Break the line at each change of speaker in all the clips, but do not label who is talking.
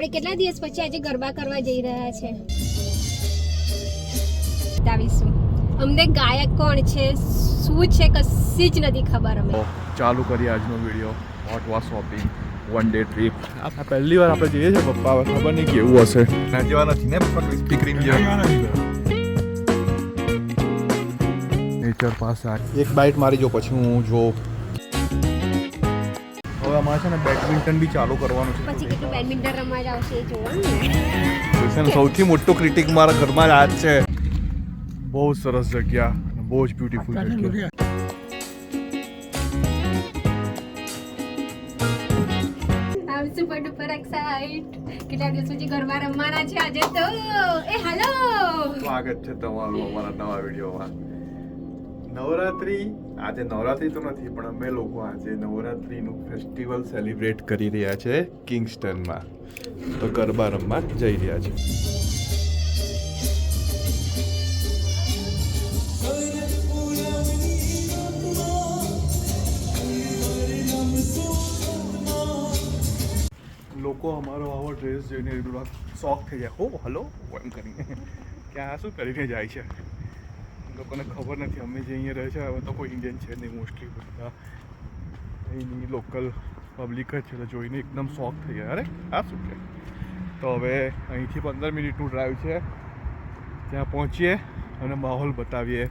કેટલા દિવસ પછી આજે ગરબા કરવા જઈ રહ્યા છે બતાવીશું અમને ગાયક કોણ છે શું છે કશી જ નથી ખબર અમે
ચાલુ કરીએ આજનો video hot wash shopping one day trip આ પહેલી વાર આપણે જઈએ છીએ પપ્પા હવે ખબર નહીં કેવું હશે ના જેવા નથી ને પપ્પા ક્રિસ્પી ક્રીમ જેવા નેચર પાસે એક બાઇટ મારી જો પછી હું જો હવે અમારે છે ને બેડમિન્ટન બી ચાલુ કરવાનું છે
પછી કેટલું બેડમિન્ટન રમવા આવશે એ જોવાનું
ને સૌથી મોટો ક્રિટિક મારા ઘરમાં જ આજ છે બહુ સરસ જગ્યા બહુ જ બ્યુટીફુલ જગ્યા
સુપર ડુપર એક્સાઇટ કેટલા દિવસ પછી ગરબા રમવાના છે આજે તો એ હેલો
સ્વાગત છે તમારું અમારા નવા વિડીયોમાં નવરાત્રી આજે નવરાત્રી તો નથી પણ અમે લોકો આજે નવરાત્રીનું ફેસ્ટિવલ સેલિબ્રેટ કરી રહ્યા છે કિંગસ્ટનમાં તો ગરબા રમવા જઈ રહ્યા છે લોકો અમારો આવો ડ્રેસ જોઈને થોડા શોખ થઈ જાય હો હલો એમ કરીને કે આ શું કરીને જાય છે લોકોને ખબર નથી અમે જે અહીંયા રહે છે હવે તો કોઈ ઇન્ડિયન છે નહીં મોસ્ટલી બધા અહીંની લોકલ પબ્લિક જ છે એટલે જોઈને એકદમ શોખ થઈ ગયા અરે આ શું છે તો હવે અહીંથી 15 મિનિટનું ડ્રાઈવ છે ત્યાં પહોંચીએ અને માહોલ બતાવીએ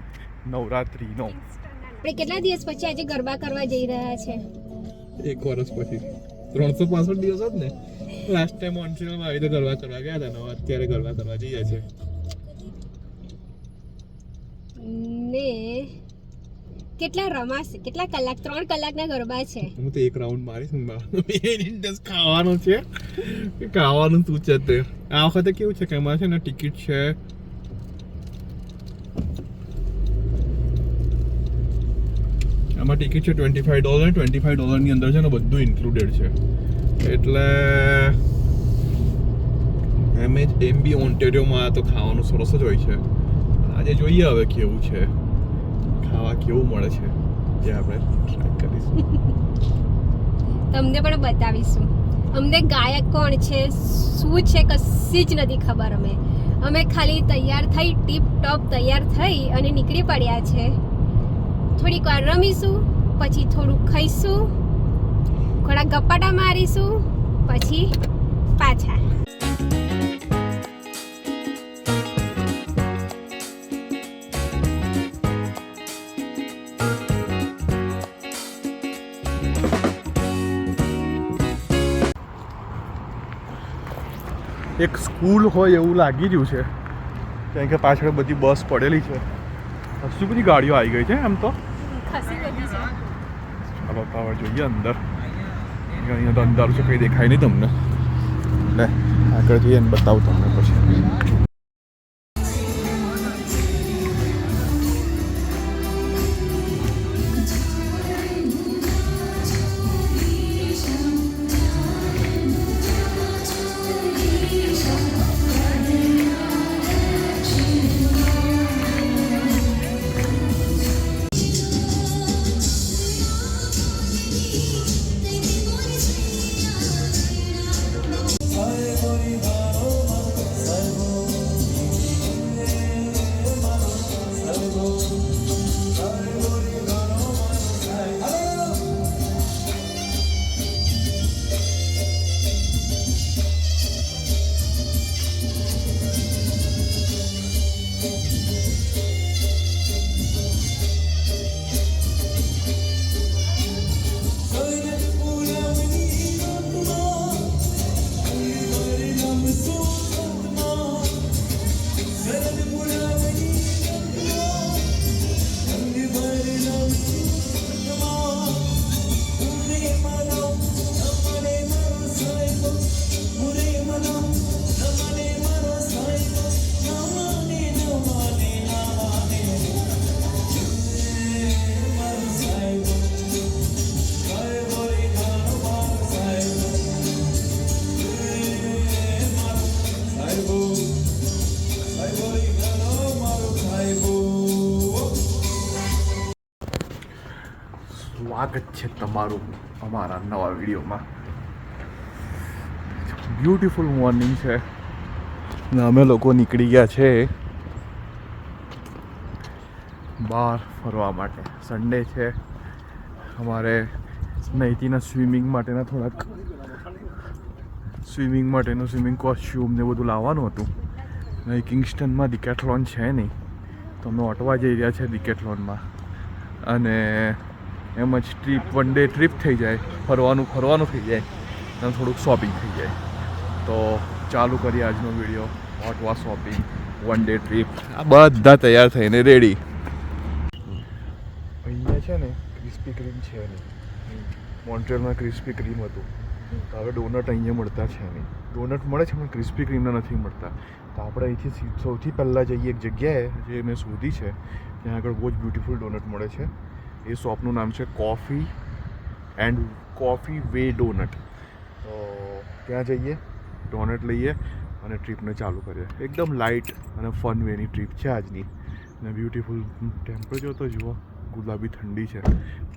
નવરાત્રિનો
આપણે કેટલા દિવસ પછી આજે ગરબા કરવા જઈ રહ્યા છે
એક વર્ષ પછી 365 દિવસ જ ને લાસ્ટ ટાઈમ મોન્ટ્રીયલમાં આવી તો ગરબા કરવા ગયા હતા ને અત્યારે ગરબા કરવા જઈએ છે
ને કેટલા રમાશે કેટલા કલાક 3 કલાકના ગરબા છે
હું તો એક રાઉન્ડ મારીશ ને ખાવાનું છે ખાવાનું શું છે તે આ વખતે કેવું છે કે એમાં છે ને ટિકિટ છે આમાં ટિકિટ છે $25 ની અંદર છે ને બધું ઇન્ક્લુડેડ છે એટલે એમ બી ઓન્ટેરિયોમાં તો ખાવાનું સરસ જ હોય છે આજે જોઈએ હવે કેવું છે ખાવા કેવું મળે છે જે આપણે ટ્રાય કરીશું
તમને પણ બતાવીશું અમને ગાયક કોણ છે શું છે કશી જ નથી ખબર અમે ખાલી તૈયાર થઈ ટીપ ટોપ તૈયાર થઈ અને નીકળી પડ્યા છે થોડીક વાર રમીશું પછી થોડું ખાઈશું થોડા ગપ્પાટા મારીશું પછી પાછા
એક સ્કૂલ હોય એવું લાગી રહ્યું છે કારણ કે પાછળ બધી બસ પડેલી છે હજુ બધી ગાડીઓ આવી ગઈ છે એમ તો ચાલો હવે જોઈએ અંદર અહીંયા તો અંધારું છે કંઈ દેખાય નહીં તમને એટલે આગળ જઈએ ને બતાવું તમને પછી સ્વાગત છે તમારું અમારા નવા વિડીયોમાં બ્યુટીફુલ મોર્નિંગ છે ને અમે લોકો નીકળી ગયા છે બહાર ફરવા માટે. સન્ડે છે, અમારે નૈતિના સ્વિમિંગ માટેના થોડાક સ્વિમિંગ કોસ્ચ્યુમ ને બધું લાવવાનું હતું. નહીં કિંગસ્ટનમાં ડિકેથલોન છે નહીં, તો અમે ઓટવા જઈ રહ્યા છે ડિકેથલોનમાં. અને એમ જ વન ડે ટ્રીપ થઈ જાય, ફરવાનું થઈ જાય અને થોડુંક શોપિંગ થઈ જાય. તો ચાલુ કરીએ આજનો video. Ottawa shopping, one day trip, આ બધા તૈયાર થઈને રેડી. અહીંયા છે ને ક્રિસ્પી ક્રીમ છે નહીં, મોન્ટ્રીયલમાં ક્રિસ્પી ક્રીમ હતું, તો હવે ડોનટ અહીંયા મળતા છે નહીં. ડોનટ મળે છે પણ ક્રિસ્પી ક્રીમના નથી મળતા. તો આપણે અહીંથી સૌથી પહેલાં જઈએ એક જગ્યાએ જે મેં શોધી છે, ત્યાં આગળ બહુ જ બ્યુટીફુલ ડોનટ મળે છે. એ શોપનું નામ છે કોફી વે ડોનટ. તો ત્યાં જઈએ, ડોનટ લઈએ અને ટ્રીપને ચાલુ કરીએ. એકદમ લાઇટ અને ફન વેની ટ્રીપ છે આજની. અને બ્યુટીફુલ ટેમ્પરેચર તો જુઓ, ગુલાબી ઠંડી છે.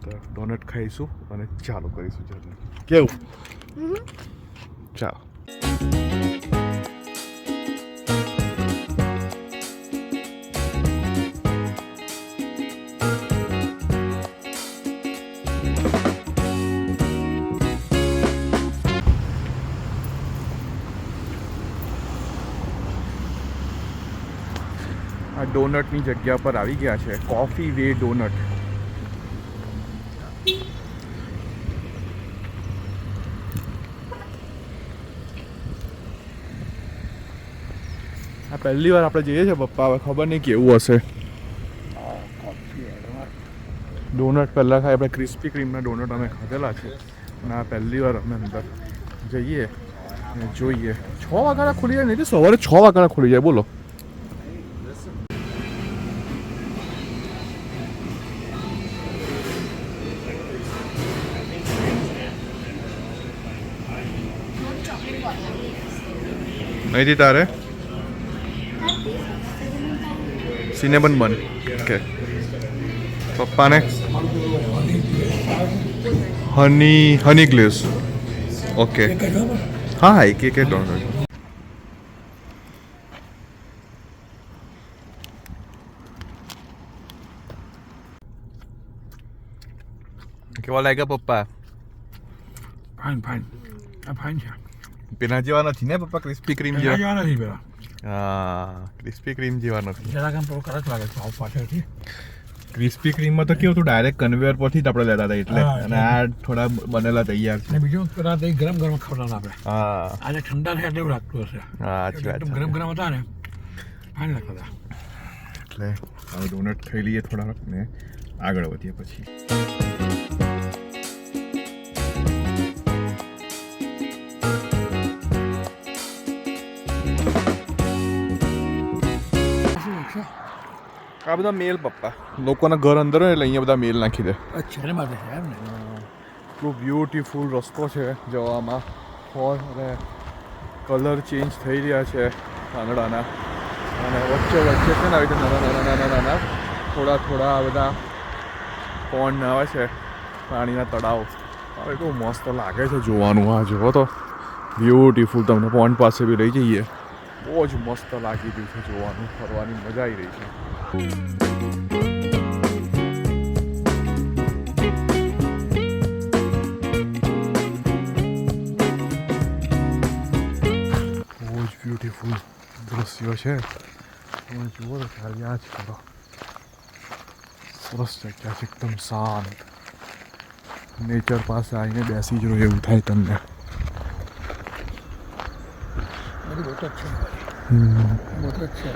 તો ડોનટ ખાઈશું અને ચાલુ કરીશું જર્ની. કેવું? ચાલો. આ ડોનટની જગ્યા પર આવી ગયા છે, કોફી વે ડોનટ. આ પહેલી વાર આપણે જઈએ છીએ પપ્પા, હવે ખબર નહીં કેવું હશે. ડોનટ પહેલાં ખાય, આપણે ક્રિસ્પી ક્રીમના ડોનટ અમે ખાધેલા છે અને આ પહેલી વાર અમે અંદર જઈએ અને જોઈએ. 6 વાગ્યાના ખુલી જાય નહીં, સવારે 6 વાગ્યાના ખુલી જાય. બોલો. અહીંથી તારે સિનેમન બન. ઓકે. પપ્પાને હની ગ્લેઝ. ઓકે. હા હા, એક ડોનટ. કેવા લાગ્યા પપ્પા?
ફાઇન છે.
પેલા જેવા નથી ને પપ્પા, ક્રિસ્પી ક્રીમ જેવા?
જેવા નથી પેલા.
હા, ક્રિસ્પી ક્રીમ જેવા નથી.
જરાક આમ થોડું કડક લાગે છે પાછળથી.
ક્રિસ્પી ક્રીમમાં તો કેવું હતું, ડાયરેક્ટ કન્વેયર પરથી જ આપણે લેતા હતા એટલે.
હા,
અને આ થોડા બનેલા તૈયાર છે.
અને બીજું પેલા તે ગરમ ખવડાવતા આપણે.
હા
આજે ઠંડા થયા એવું લાગતું હશે.
હા, સાચી વાત
એકદમ
છે.
ગરમ હતા ને, ફાઇન લાગતા હતા.
એટલે હવે ડોનટ ખાઈ લઈએ થોડા ને આગળ વધીએ પછી. આ બધા મેલ પપ્પા, લોકોના ઘર અંદર હોય એટલે અહીંયા બધા મેલ નાખી દે.
અચ્છા, એના માટે છે એમ ને.
એટલું બ્યુટીફુલ રસ્તો છે જવામાં. અને કલર ચેન્જ થઈ રહ્યા છે પાંદડાના. અને વચ્ચે છે ને આવી રીતે નાના થોડા બધા પોન્ડ આવે છે, પાણીના તળાવ. હવે એટલું મસ્ત લાગે છે જોવાનું. આ જુઓ તો બ્યુટીફુલ. તમને પોન્ડ પાસે બી લઈ જઈએ, બહુ જ મસ્ત લાગી રહ્યું છે જોવાનું, ફરવાની મજા આવી રહી છે. બહુ જ બ્યુટીફુલ દ્રશ્યો છે. તમે જુઓ તો ખ્યાલ યાદ કરો. સરસ જગ્યા છે, એકદમ શાંત. નેચર પાસે આવીને બેસી જ રહ્યો એવું થાય તમને.
બધું બહુ જ છે. બહુ જ છે.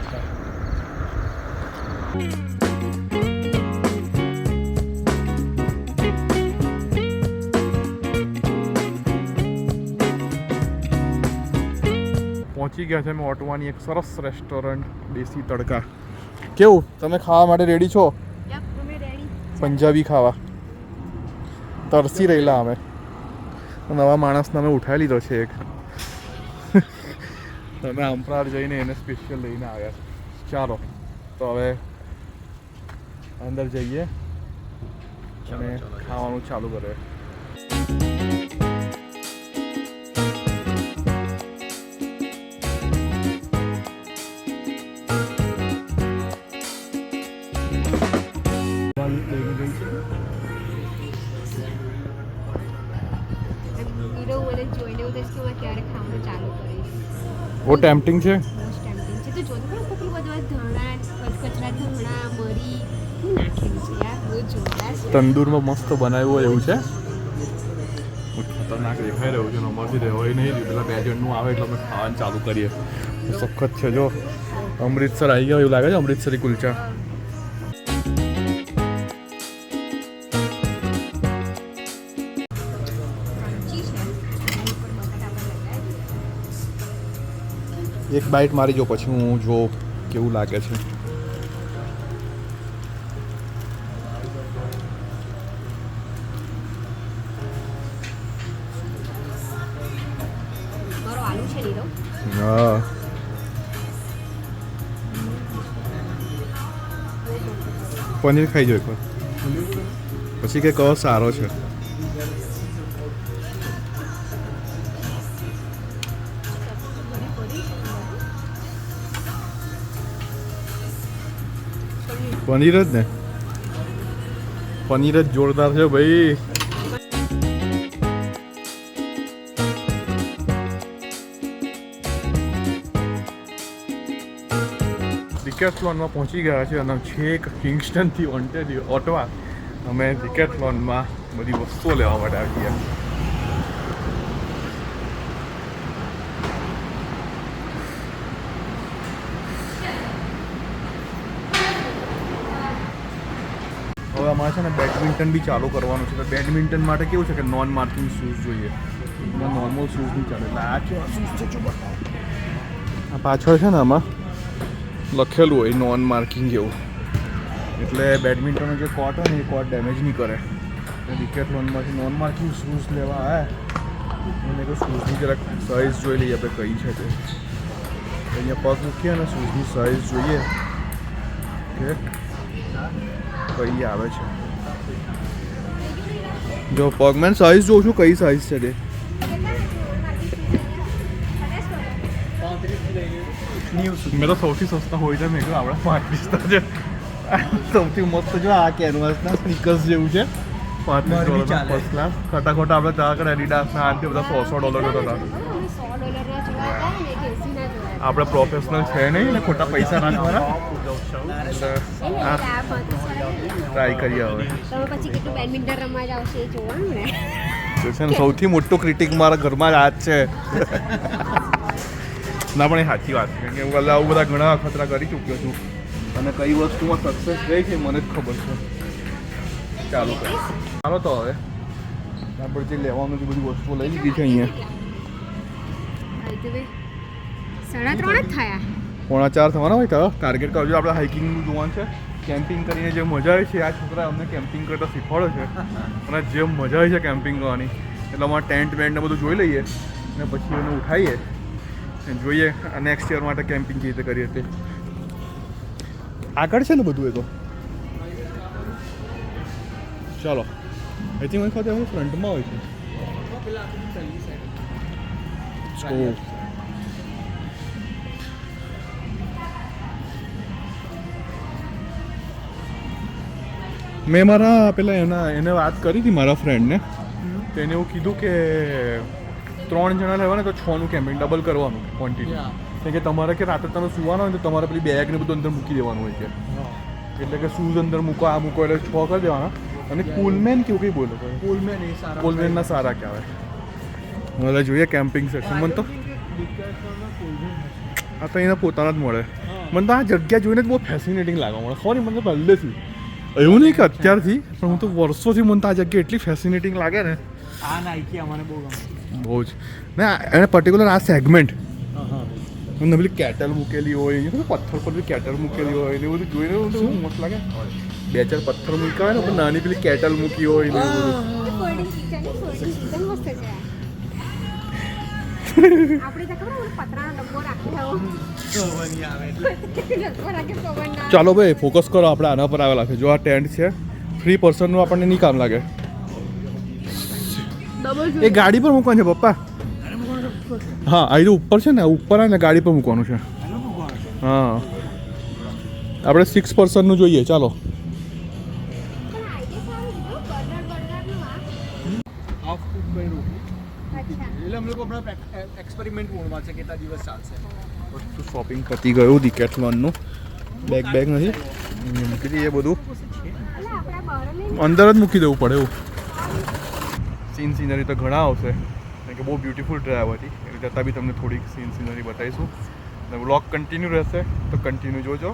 પહોંચી ગયા છે અમે ઓટવાની એક સરસ રેસ્ટોરન્ટ, દેશી તડકા. કેવું, તમે ખાવા માટે રેડી છો? પંજાબી ખાવા તરસી રહેલા અમે. નવા માણસને અમે ઉઠાવી લીધો છે એક. તમે અમરાર જઈને એને સ્પેશિયલ લઈને આવ્યા. ચાલો તો હવે અંદર જઈએ અને ખાવાનું ચાલુ કરીએ. वो टेम्पटिंग છે
બહુ જ tempting છે. તો જોતો ખરો કેટલું બધું ધણા કચરા ધણા મરી શું નાખેલું છે યાર, બહુ જોરદાર છે.
તંદૂરમાં મસ્ત બનાવ્યું હોય એવું છે. ખતરનાક દેખાઈ રહ્યું છે. અમારથી રહેવાય નહીં. પેલા 2 જણનું આવે એટલે અમે ખાવાનું ચાલુ કરીએ. સખત છે. જો અમૃતસર આવી ગયા એવું લાગે છે. અમૃતસરી કુલચા.
ક્રન્ચી છે. એની ઉપર બટાટા પણ લગાવી.
એક બાઈટ મારી જો પછી હું જો કેવું લાગે છે.
મારો આલુ છે લીલો.
હા પનીર ખાઈ જો એકવાર પછી કે કયો સારો છે. પનીર જ ને, પનીર જ જોરદાર છે ભાઈ. ડિકેથલોનમાં પહોંચી ગયા છે અને છેક કિંગસ્ટનથી ઓટવા અમે ડિકેથલોનમાં બધી વસ્તુઓ લેવા માટે આવી ગયા. હવે અમારે છે ને બેડમિન્ટન બી ચાલુ કરવાનું છે. તો બેડમિન્ટન માટે કેવું છે કે નોન માર્કિંગ શૂઝ જોઈએ. એમાં નોર્મલ શૂઝ નહીં ચાલે. એટલે આ કેવા શૂઝ છે જો બતાવો. આ પાછળ છે ને આમાં લખેલું હોય નોન માર્કિંગ એવું. એટલે બેડમિન્ટનનો જે કોર્ટ હોય ને એ કોર્ટ ડેમેજ નહીં કરે. ડિકેથલોનમાંથી નોન માર્કિંગ શૂઝ લેવા આવ્યા. એને કોઈ શૂઝની જરાક સાઇઝ જોઈ લઈએ આપણે કઈ છે તે. અહીંયા પગ મૂકીએ અને શૂઝની સાઇઝ જોઈએ કે કઈ આવે છે. જો પગમેન સાઇઝ જોઉં છું કઈ સાઇઝ છે તે. મેં તો સૌથી સસ્તા હોય છે. મેં કહ્યું આપણા 35 છે. સૌથી મસ્ત જો આ કેનવાસના સ્નીકર્સ જેવું છે. 35 ફર્સ્ટ ક્લાસ. ખોટા આપણે ત્યાં આગળ એડિડાસના આનથી બધા $100 હતા.
$100 ના જોયા હતા ને 80 ના જોયા.
આપણે પ્રોફેશનલ છે નહીં ને ખોટા પૈસા નાખવાના. એટલે આ ટ્રાય કરીએ હવે.
તમે પછી કેટલું બેડમિન્ટન રમવા જાવ છે એ જોવાનું ને.
જો છે ને સૌથી મોટું ક્રિટિક મારા ઘરમાં જ આ જ છે. ના પણ એ સાચી વાત છે કે હું આવું બધા ઘણા ખતરા કરી ચૂક્યો છું અને કઈ વસ્તુમાં સક્સેસ રહી છે મને જ ખબર છે. ચાલો ચાલો તો હવે આપણે જે લેવાનું છે બધી વસ્તુઓ લઈ લીધી છે અહીંયા.
3:30 જ થયા.
3:45 થવાના હોય તો ટાર્ગેટ કરજો. આપણે હાઇકિંગનું જોવાનું છે. કેમ્પિંગ કરીને જે મજા આવે છે આ છોકરા અમને કેમ્પિંગ કરતા શીખવાડે છે અને જે મજા આવે છે કેમ્પિંગ કરવાની એટલે અમારે ટેન્ટ વેન્ટ ને બધું જોઈ લઈએ અને પછી એને ઉઠાવીએ જોઈએ નેક્સ્ટ યર માટે કેમ્પિંગ કેવી રીતે કરીએ તે. આગળ છે ને બધું એ તો. ચાલો આઈ થિંક મને ખબર હું ફ્રન્ટમાં હોય છે. મેં મારા પેલા એને વાત કરી હતી મારા ફ્રેન્ડને. તો એને એવું કીધું કે 3 જણા લેવાના તો 6 નું કેમ્પિંગ ડબલ કરવાનું ક્વોન્ટિટી. કેમ કે તમારે કે રાત્રે તમે સુવાનું હોય તો તમારે પેલી બેગ ને બધું અંદર મૂકી દેવાનું હોય છે. એટલે કે શૂઝ અંદર મૂકો આ મૂકો એટલે 6 કરી દેવાના. અને કુલમેન કેવું કંઈ બોલો કુલમેનના સારા કહેવાય. હવે જોઈએ કેમ્પિંગ સેક્શન. મને તો આ તો એના પોતાના જ મળે. મને તો આ જગ્યા જોઈને જ બહુ ફેસિનેટિંગ લાગવા મળે. ખબર મને તો પહેલેથી એવું નહીં કે અત્યારથી પણ હું તો વર્ષોથી મને તો આ જગ્યા એટલી ફેસિનેટિંગ લાગે ને.
આ નાઈકી અમને બહુ ગમે.
બહુ જ ને એને પર્ટિક્યુલર આ સેગમેન્ટ મને પેલી કેટલ મૂકેલી હોય એ પથ્થર પર બી કેટલ મૂકેલી હોય ને બધું જોઈને શું મસ્ત લાગે. 2-4 પથ્થર મૂક્યા હોય ને પણ નાની પેલી કેટલ મૂકી હોય ને બધું. ચાલો ભાઈ ફોકસ કરો. આપણે આના પર આવેલા છે. જો આ ટેન્ટ છે 3 પર્સનનું આપણને નહીં કામ લાગે. એ ગાડી પર મૂકવાનું છે પપ્પા. હા આ તો ઉપર છે ને ઉપર ને ગાડી પર મૂકવાનું છે. હા આપણે 6 પર્સનનું જોઈએ. ચાલો
હાફ કુક કર્યું એટલે અમે લોકો હમણાં એક્સપેરિમેન્ટ મોડમાં છે, કેટલા દિવસ ચાલશે.
બધું શોપિંગ પતી ગયું ડિકેથલોનનું. બેગ નથી અહીંયા મૂકી દઈએ બધું, અંદર જ મૂકી દેવું પડે એવું. સીનરી તો ઘણા આવશે કારણ કે બહુ બ્યુટીફુલ ડ્રાઈવ હતી, એટલે જતાં બી તમને થોડીક સીનરી બતાવીશું. અને વ્લોગ કન્ટિન્યુ રહેશે તો કન્ટિન્યુ જોજો.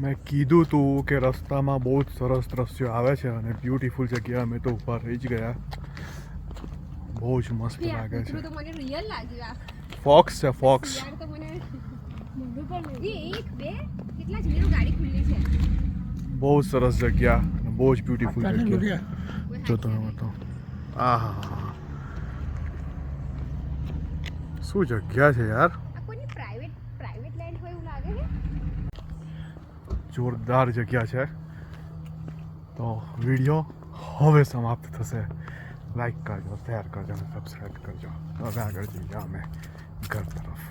મેં કીધું તું કે રસ્તામાં બહુ જ સરસ દ્રશ્યો આવે છે અને બ્યુટીફુલ જગ્યા અમે તો ઊભા રહી જ ગયા. બહુ જ મસ્ત લાગે છે.
તો મને રિયલ લાગ્યું આ.
ફોક્સ છે, ફોક્સ.
યાર તો મને મોઢું પણ નથી. એક બે કેટલા જણની ગાડી ખુલ્લી છે.
બહુ જ સરસ જગ્યા અને બહુ જ બ્યુટીફુલ જગ્યા. જો તમે બતાવો. આહા, શું જગ્યા છે યાર.
આ કોઈની પ્રાઇવેટ લેન્ડ હોય એવું લાગે છે.
જોરદાર જગ્યા છે. તો વિડીયો હવે સમાપ્ત થશે. લાઈક કરજો, શેર કરજો અને સબસ્ક્રાઈબ કરજો. હવે આગળ જઈએ અમે ઘર તરફ.